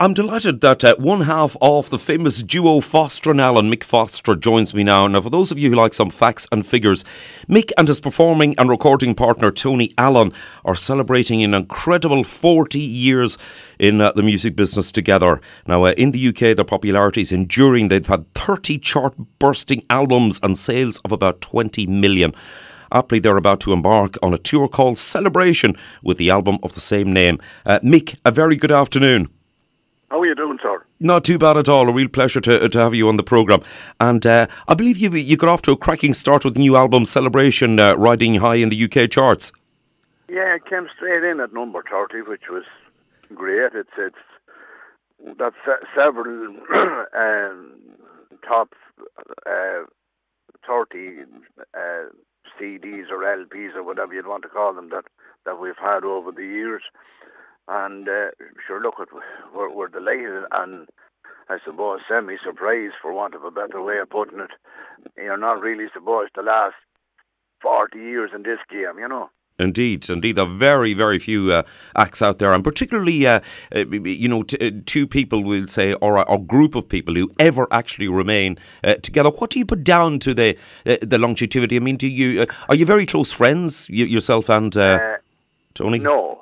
I'm delighted that one half of the famous duo Foster and Allen, Mick Foster, joins me now. Now, for those of you who like some facts and figures, Mick and his performing and recording partner Tony Allen are celebrating an incredible 40 years in the music business together. Now, in the UK, their popularity is enduring. They've had 30 chart-bursting albums and sales of about 20 million. Aptly, they're about to embark on a tour called Celebration with the album of the same name. Mick, a very good afternoon. How are you doing, sir? Not too bad at all. A real pleasure to have you on the programme. And I believe you got off to a cracking start with the new album Celebration, riding high in the UK charts. Yeah, it came straight in at number 30, which was great. That's several top 30 CDs or LPs or whatever you'd want to call them that we've had over the years. And sure, look, we're delighted and I suppose semi-surprised, for want of a better way of putting it. You're not really supposed to last 40 years in this game, you know. Indeed. There are very, very few acts out there, and particularly, two people, we'll say, or a group of people who ever actually remain together. What do you put down to the longevity? I mean, are you very close friends, yourself and Tony? No.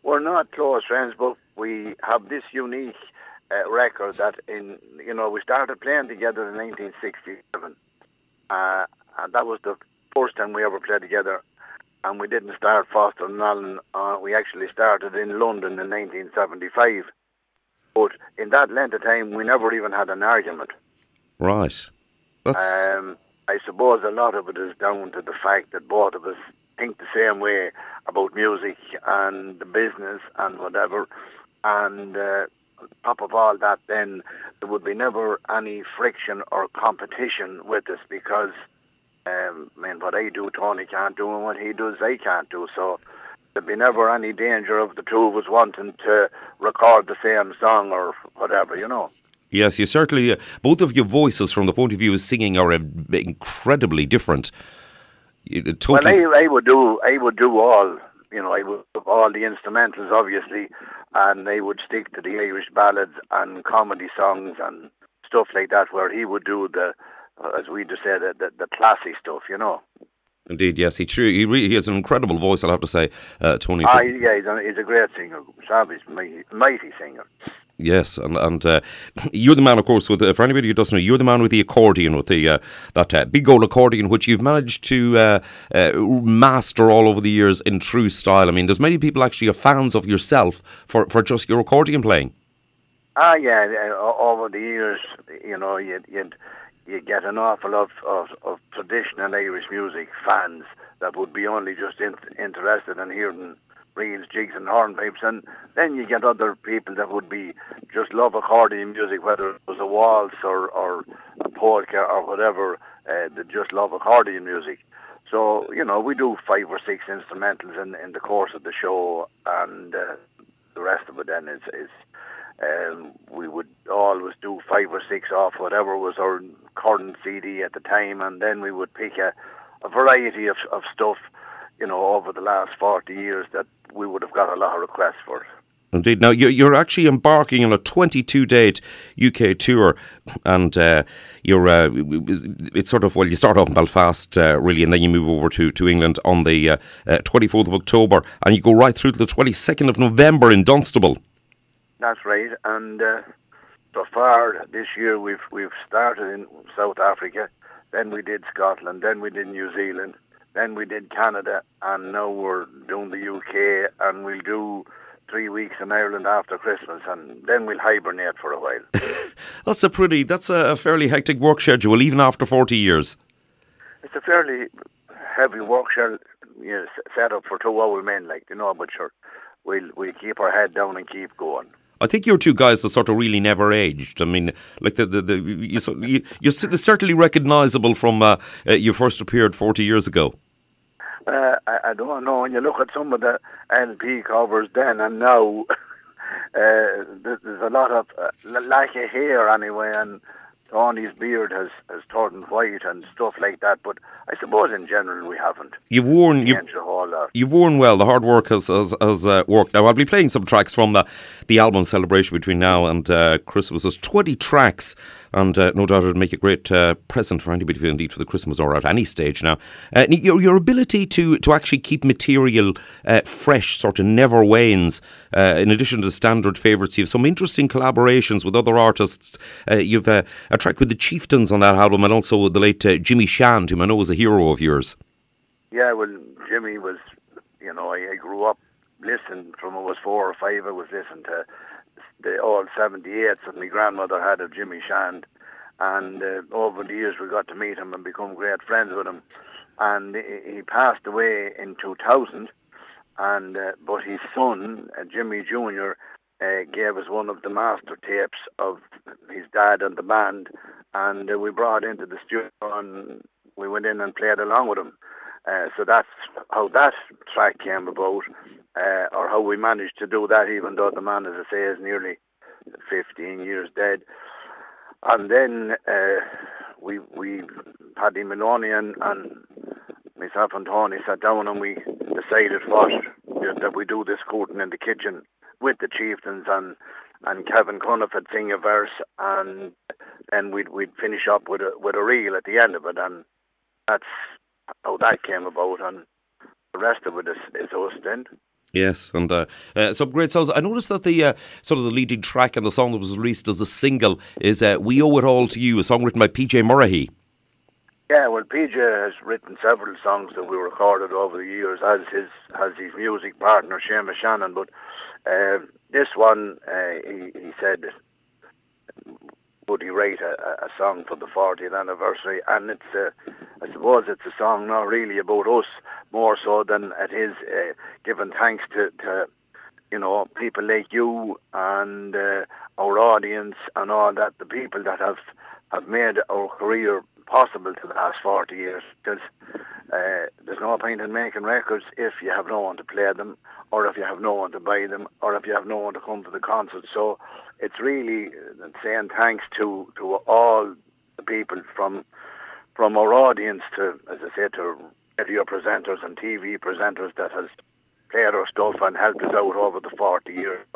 We're not close friends, but we have this unique record that we started playing together in 1967. And that was the first time we ever played together. And we didn't start Foster and Allen. We actually started in London in 1975. But in that length of time, we never even had an argument. Right. I suppose a lot of it is down to the fact that both of us think the same way about music and the business and whatever. And on top of all that, then there would be never any friction or competition with us because what I do, Tony can't do, and what he does, I can't do. So there'd be never any danger of the two of us wanting to record the same song or whatever, you know. Yes, you certainly, both of your voices from the point of view of singing are incredibly different. Well, I would do all, I would do all the instrumentals, obviously, and I would stick to the Irish ballads and comedy songs and stuff like that, where he would do as we just said, the classy stuff, you know. Indeed, yes, he has an incredible voice, I'll have to say, Tony. Yeah, he's a great singer. He's a mighty singer. Yes, and you're the man, of course, for anybody who doesn't know, you're the man with the accordion, with that big old accordion, which you've managed to master all over the years in true style. I mean, there's many people actually are fans of yourself for just your accordion playing. Yeah, over the years, you get an awful lot of traditional Irish music fans that would be only just interested in hearing reels, jigs and hornpipes, and then you get other people that would be just love accordion music, whether it was a waltz or a polka or whatever, they just love accordion music. So, we do 5 or 6 instrumentals in the course of the show, and the rest of it then is we would always do 5 or 6 off whatever was our current CD at the time, and then we would pick a variety of stuff, over the last 40 years that we would have got a lot of requests for. Indeed. Now, you're actually embarking on a 22-date UK tour, and it's sort of, you start off in Belfast, really, and then you move over to England on the 24th of October, and you go right through to the 22nd of November in Dunstable. That's right, and so far this year we've started in South Africa, then we did Scotland, then we did New Zealand, then we did Canada, and now we're doing the UK, and we'll do 3 weeks in Ireland after Christmas, and then we'll hibernate for a while. That's a fairly hectic work schedule, even after 40 years. It's a fairly heavy work schedule, set up for 2 old men, but sure, we'll keep our head down and keep going. I think you're two guys that sort of really never aged. I mean, like you're certainly recognisable from you first appeared 40 years ago. I don't know. When you look at some of the LP covers then and now, there's a lot of lack of hair anyway, and Tony's beard has turned white and stuff like that, but I suppose in general we haven't. You've worn well. The hard work has worked. Now I'll be playing some tracks from the album celebration between now and Christmas. There's 20 tracks, and no doubt it'll make a great present for anybody, indeed for the Christmas or at any stage. Now, your ability to actually keep material fresh sort of never wanes. In addition to the standard favourites, you have some interesting collaborations with other artists. You've a track with the Chieftains on that album, and also the late Jimmy Shand, whom I know is a hero of yours. Yeah, well, Jimmy was, I grew up listening from I was 4 or 5. I was listening to the old 78s that my grandmother had of Jimmy Shand, and over the years we got to meet him and become great friends with him. And he passed away in 2000, and but his son, Jimmy Jr., gave us one of the master tapes of his dad and the band, and we brought it into the studio and we went in and played along with him. So that's how that track came about, or how we managed to do that, even though the man, as I say, is nearly 15 years dead. And then we Paddy Maloney and myself and Tony sat down and we decided that we do this curtain in the kitchen with the Chieftains, and Kevin Cuniff had sing a verse, and then we'd finish up with a reel at the end of it, and that's how that came about, and the rest of it is us then. Yes, and some great songs. I noticed that the sort of the leading track and the song that was released as a single is "We Owe It All to You," a song written by PJ Murray. Yeah, well, PJ has written several songs that we recorded over the years as his music partner Seamus Shannon, but this one he said, would he write a song for the 40th anniversary? And it's I suppose it's a song not really about us, more so than it is giving thanks to people like you and our audience and all that, the people that have made our career possible to the last 40 years, because there's no point in making records if you have no one to play them, or if you have no one to buy them, or if you have no one to come to the concert. So it's really saying thanks to all the people from our audience to, as I say, to radio presenters and TV presenters that has played our stuff and helped us out over the 40 years.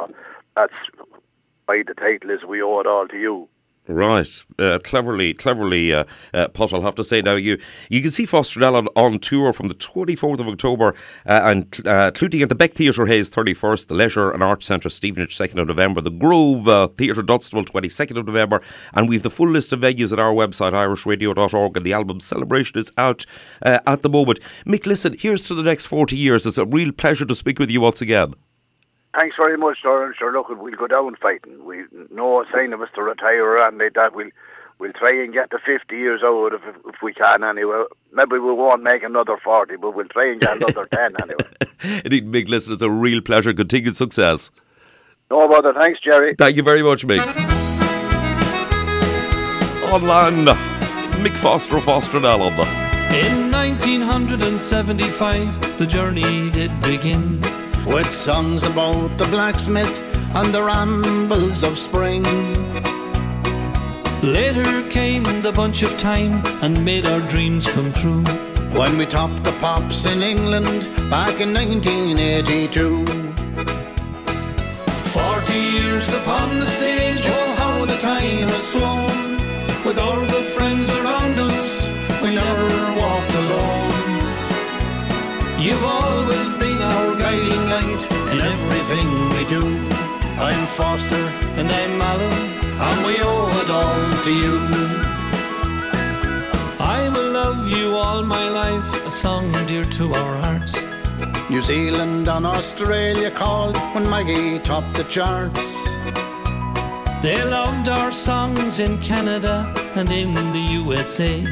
That's why the title is "We Owe It All to You." Right, cleverly put, I'll have to say. Now, you can see Fostranell on tour from the 24th of October, and including at the Beck Theatre Hayes 31st, the Leisure and Arts Centre Stevenage 2nd of November, the Grove Theatre Dunstable 22nd of November, and we've the full list of venues at our website, irishradio.org, and the album celebration is out at the moment. Mick, listen, here's to the next 40 years. It's a real pleasure to speak with you once again. Thanks very much, sir. Sure, look, we'll go down fighting. We no sign of us to retire and like that. We'll try and get to 50 years old if we can anyway. Maybe we won't make another 40, but we'll try and get another 10 anyway. Indeed, Mick, listen, it's a real pleasure. Continued success. No bother. Thanks, Jerry. Thank you very much, Mick. Online, Mick Foster of Fostranell. In 1975, the journey did begin, with songs about the blacksmith and the rambles of spring. Later came the bunch of time and made our dreams come true, when we topped the pops in England back in 1982. 40 years upon the stage, oh how the time has flown. With our good friends around us, we never walked alone. You've always been our guiding light in everything we do. I'm Foster and I'm Alan, and we owe it all to you. I will love you all my life, a song dear to our hearts. New Zealand and Australia called when Maggie topped the charts. They loved our songs in Canada and in the USA.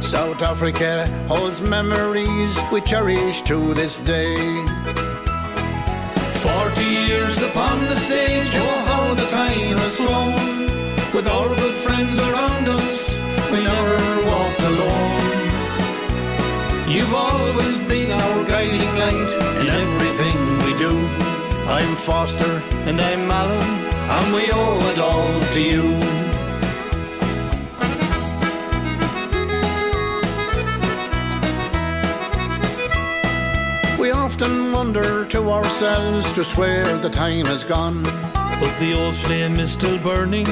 South Africa holds memories we cherish to this day. 40 years upon the stage, oh how the time has flown. With our good friends around us, we never walked alone. You've always been our guiding light in everything we do. I'm Foster and I'm Alan, and we owe it all to you. often wonder to ourselves just where the time has gone. But the old flame is still burning,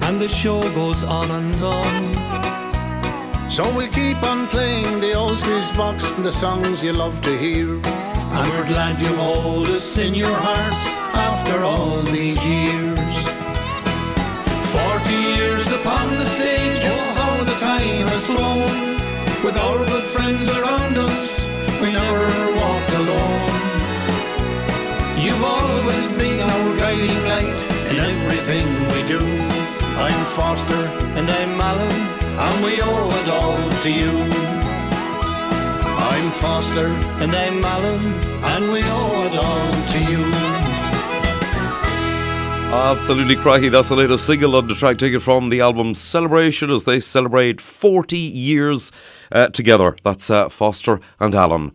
and the show goes on and on. So we'll keep on playing the old squeeze box and the songs you love to hear. And we're glad you hold us in your hearts after all these years. 40 years upon the stage, oh how the time has flown. With our good friends around us, we never walked alone. You've always been our guiding light in everything we do. I'm Foster and I'm Alan, and we owe it all to you. I'm Foster and I'm Alan, and we owe it all to you. Absolutely cracking. That's the latest single on the track taken from the album Celebration as they celebrate 40 years together. That's Foster and Alan.